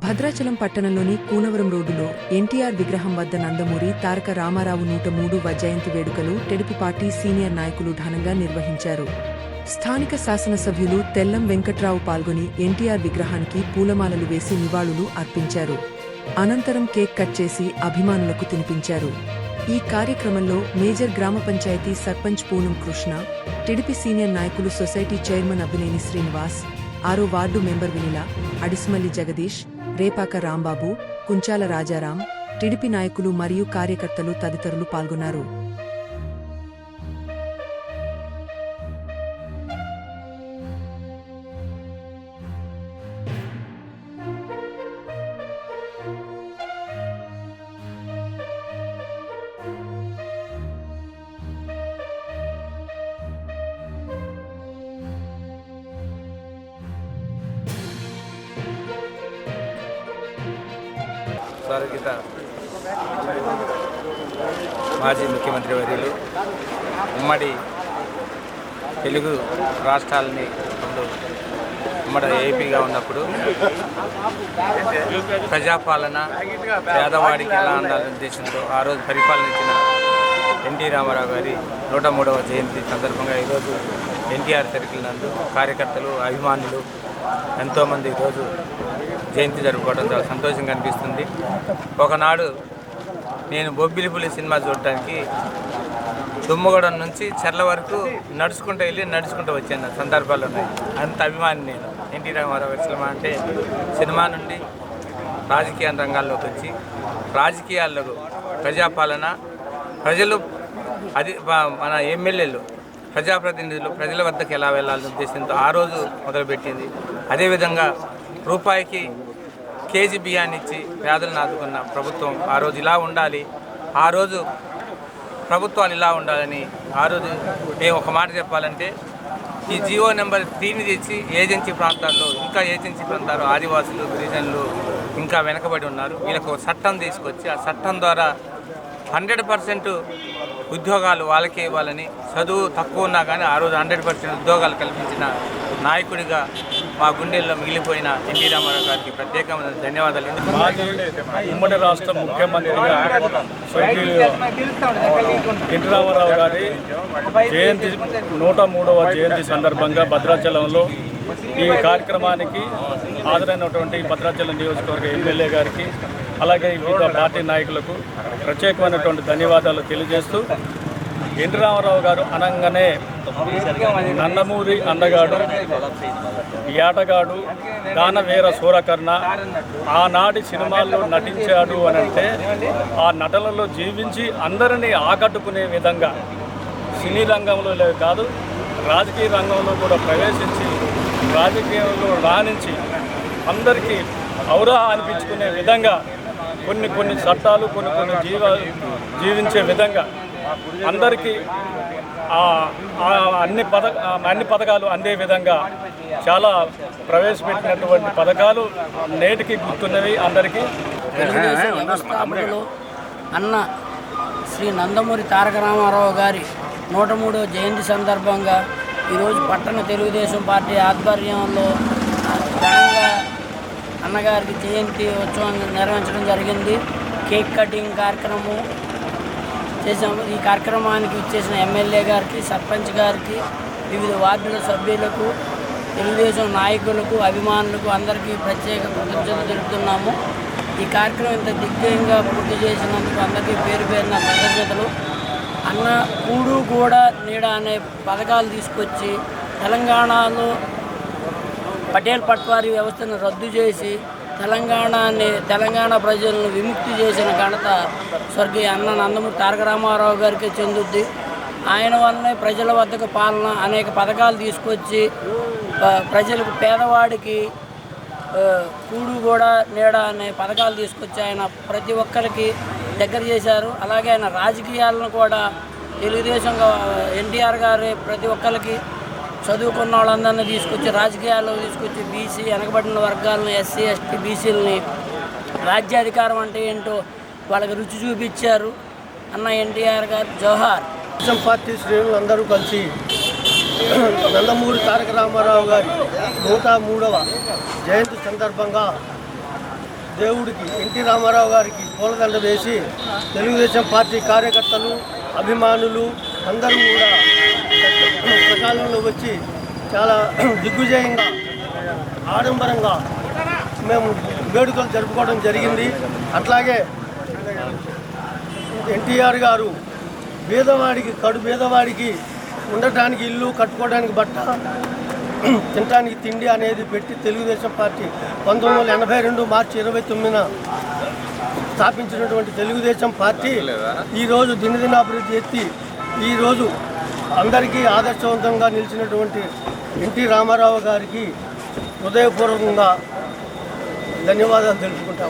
భద్రాచలం పట్టణంలోని కూనవరం రోడ్డులో ఎన్టీఆర్ విగ్రహం వద్ద నందమూరి తారక రామారావు 103వ జయంతి వేడుకలు టీడీపీ పార్టీ సీనియర్ నాయకులు ఘనంగా నిర్వహించారు. స్థానిక శాసనసభ్యులు తెల్లం వెంకట్రావు పాల్గొని ఎన్టీఆర్ విగ్రహానికి పూలమాలలు వేసి నివాళులు అర్పించారు. అనంతరం కేక్ కట్ చేసి అభిమానులకు తినిపించారు. ఈ కార్యక్రమంలో మేజర్ గ్రామ పంచాయతీ సర్పంచ్ పూనం కృష్ణ, టీడీపీ సీనియర్ నాయకులు సొసైటీ చైర్మన్ అభినేని శ్రీనివాస్, 6వ ward member Vinila, Adismalli Jagadish, Repaka Rambabu, Kunchala Rajaram, TDP నాయకులు మరియు కార్యకర్తలు తదితరులు పాల్గొన్నారు. స్వర్గీత మాజీ ముఖ్యమంత్రి వర్యులు ఉమ్మడి తెలుగు రాష్ట్రాలని ఉమ్మడి ఏపీగా ఉన్నప్పుడు ప్రజాపాలన పేదవాడికి ఎలా ఉండాలనే ఉద్దేశంతో ఆ రోజు పరిపాలన ఇచ్చిన ఎన్టీ రామారావు గారి 103వ జయంతి సందర్భంగా ఈరోజు ఎన్టీఆర్ సర్కిల్ నందు కార్యకర్తలు, అభిమానులు ఎంతోమంది ఈరోజు జయంతి జరుపుకోవడం చాలా సంతోషంగా అనిపిస్తుంది. ఒకనాడు నేను బొబ్బిలిపులి సినిమా చూడటానికి దుమ్మగూడెం నుంచి చెర్ల వరకు నడుచుకుంటూ వచ్చాను సందర్భాలు ఉన్నాయి. అంత అభిమాని నేను ఎన్టీ రామారావు సినిమా అంటే. సినిమా నుండి రాజకీయ రంగాల్లోకి వచ్చి రాజకీయాల్లో ప్రజాపాలన, ప్రజలు మన ఎమ్మెల్యేలు, ప్రజాప్రతినిధులు ప్రజల వద్దకు ఎలా వెళ్ళాలనే ఉద్దేశంతో ఆ రోజు మొదలుపెట్టింది. అదేవిధంగా రూపాయికి కేజీ బియ్యాన్ని ఇచ్చి పేదలను ఆదుకున్న ప్రభుత్వం ఆ రోజు ఇలా ఉండాలి, ఆ రోజు ప్రభుత్వాలు ఇలా ఉండాలని ఆ రోజు మేము ఒక మాట చెప్పాలంటే ఈ జియో నెంబర్ 3ని తెచ్చి ఏజెన్సీ ప్రాంతాలు ఆదివాసులు, గిరిజనులు ఇంకా వెనకబడి ఉన్నారు. వీళ్ళకు చట్టం తీసుకొచ్చి ఆ చట్టం ద్వారా 100% ఉద్యోగాలు వాళ్ళకే ఇవ్వాలని, చదువు తక్కువ ఉన్నా కానీ ఆ రోజు 100% ఉద్యోగాలు కల్పించిన నాయకుడిగా మా గుండెల్లో మిగిలిపోయిన ఎన్టీ రామారావు గారికి ప్రత్యేకమైన ధన్యవాదాలు. ఉమ్మడి రాష్ట్ర ముఖ్యమంత్రిగా ఎన్టీ రామారావు గారి జయంతి 103వ జయంతి సందర్భంగా భద్రాచలంలో ఈ కార్యక్రమానికి హాజరైనటువంటి భద్రాచలం నియోజకవర్గ ఎమ్మెల్యే గారికి, అలాగే వివిధ పార్టీ నాయకులకు ప్రత్యేకమైనటువంటి ధన్యవాదాలు తెలియజేస్తూ, ఎన్టీ రామారావు గారు అనగానే నందమూరి అందగాడు, ఏటగాడు, దానవీర సూరకర్ణ ఆనాటి సినిమాల్లో నటించాడు అని అంటే ఆ నటనలో జీవించి అందరినీ ఆకట్టుకునే విధంగా సినీ రంగంలో కాదు రాజకీయ రంగంలో కూడా ప్రవేశించి రాజకీయంలో రాణించి అందరికీ ఔరా అనిపించుకునే విధంగా కొన్ని చట్టాలు కొన్ని జీవించే విధంగా అందరికీ అన్ని పథకాలు అందే విధంగా చాలా ప్రవేశపెట్టినటువంటి పథకాలు నేటికి గుర్తున్నవి అందరికీ. తెలుగుదేశం వ్యవస్థాపకులు అన్న శ్రీ నందమూరి తారక రామారావు గారి 103వ జయంతి సందర్భంగా ఈరోజు పట్టణ తెలుగుదేశం పార్టీ ఆధ్వర్యంలో ఘనంగా అన్నగారికి జయంతి ఉత్సవం నిర్వహించడం జరిగింది. కేక్ కటింగ్ కార్యక్రమం చేసాము. ఈ కార్యక్రమానికి ఇచ్చేసిన ఎమ్మెల్యే గారికి, సర్పంచ్ గారికి, వివిధ వార్డుల సభ్యులకు, తెలుగుదేశం నాయకులకు, అభిమానులకు అందరికీ ప్రత్యేక కృతజ్ఞతలు తెలుపుతున్నాము. ఈ కార్యక్రమం ఇంత దిగ్విజయంగా పూర్తి చేసినందుకు అందరికీ పేరు పేరున కృతజ్ఞతలు. అన్న కూడు కూడా నీడ అనే పథకాలు తీసుకొచ్చి తెలంగాణలో పటేల్ పట్వారీ వ్యవస్థను రద్దు చేసి తెలంగాణ ప్రజలను విముక్తి చేసిన ఘనత స్వర్గీయ అన్న నందమూరి తారక రామారావు గారికి చెందుద్ది. ఆయన వల్లనే ప్రజల వద్దకు పాలన అనేక పథకాలు తీసుకొచ్చి ప్రజలకు, పేదవాడికి కూడు కూడా నీడ అనే పథకాలు తీసుకొచ్చి ఆయన ప్రతి ఒక్కరికి దగ్గర చేశారు. అలాగే ఆయన రాజకీయాలను కూడా తెలుగుదేశంగా ఎన్టీఆర్ గారు ప్రతి ఒక్కరికి చదువుకున్న వాళ్ళందరినీ తీసుకొచ్చి రాజకీయాల్లో తీసుకొచ్చి బీసీ వెనకబడిన వర్గాలను, ఎస్సీ, ఎస్టీ, బీసీలని రాజ్యాధికారం అంటే ఏంటో వాళ్ళకి రుచి చూపించారు అన్న ఎన్టీఆర్ గారు. జోహార్. పార్టీ శ్రేణులు అందరూ కలిసి నందమూరి తారక రామారావు గారి 103వ జయంతి సందర్భంగా దేవుడికి ఎన్టీ రామారావు గారికి పూలదండ వేసి తెలుగుదేశం పార్టీ కార్యకర్తలు అభిమానులు అందరూ కూడా సకాలంలో వచ్చి చాలా దిగ్విజయంగా ఆడంబరంగా మేము వేడుకలు జరుపుకోవడం జరిగింది. అట్లాగే ఎన్టీఆర్ గారు కడు పేదవాడికి ఉండటానికి ఇల్లు, కట్టుకోవడానికి బట్ట, తినడానికి తిండి అనేది పెట్టి తెలుగుదేశం పార్టీ 1982 మార్చి 29న స్థాపించినటువంటి తెలుగుదేశం పార్టీ ఈరోజు దినదినాభివృద్ధి ఎత్తి ఈరోజు అందరికీ ఆదర్శవంతంగా నిలిచినటువంటి ఎన్టీ రామారావు గారికి హృదయపూర్వకంగా ధన్యవాదాలు తెలుపుకుంటాము.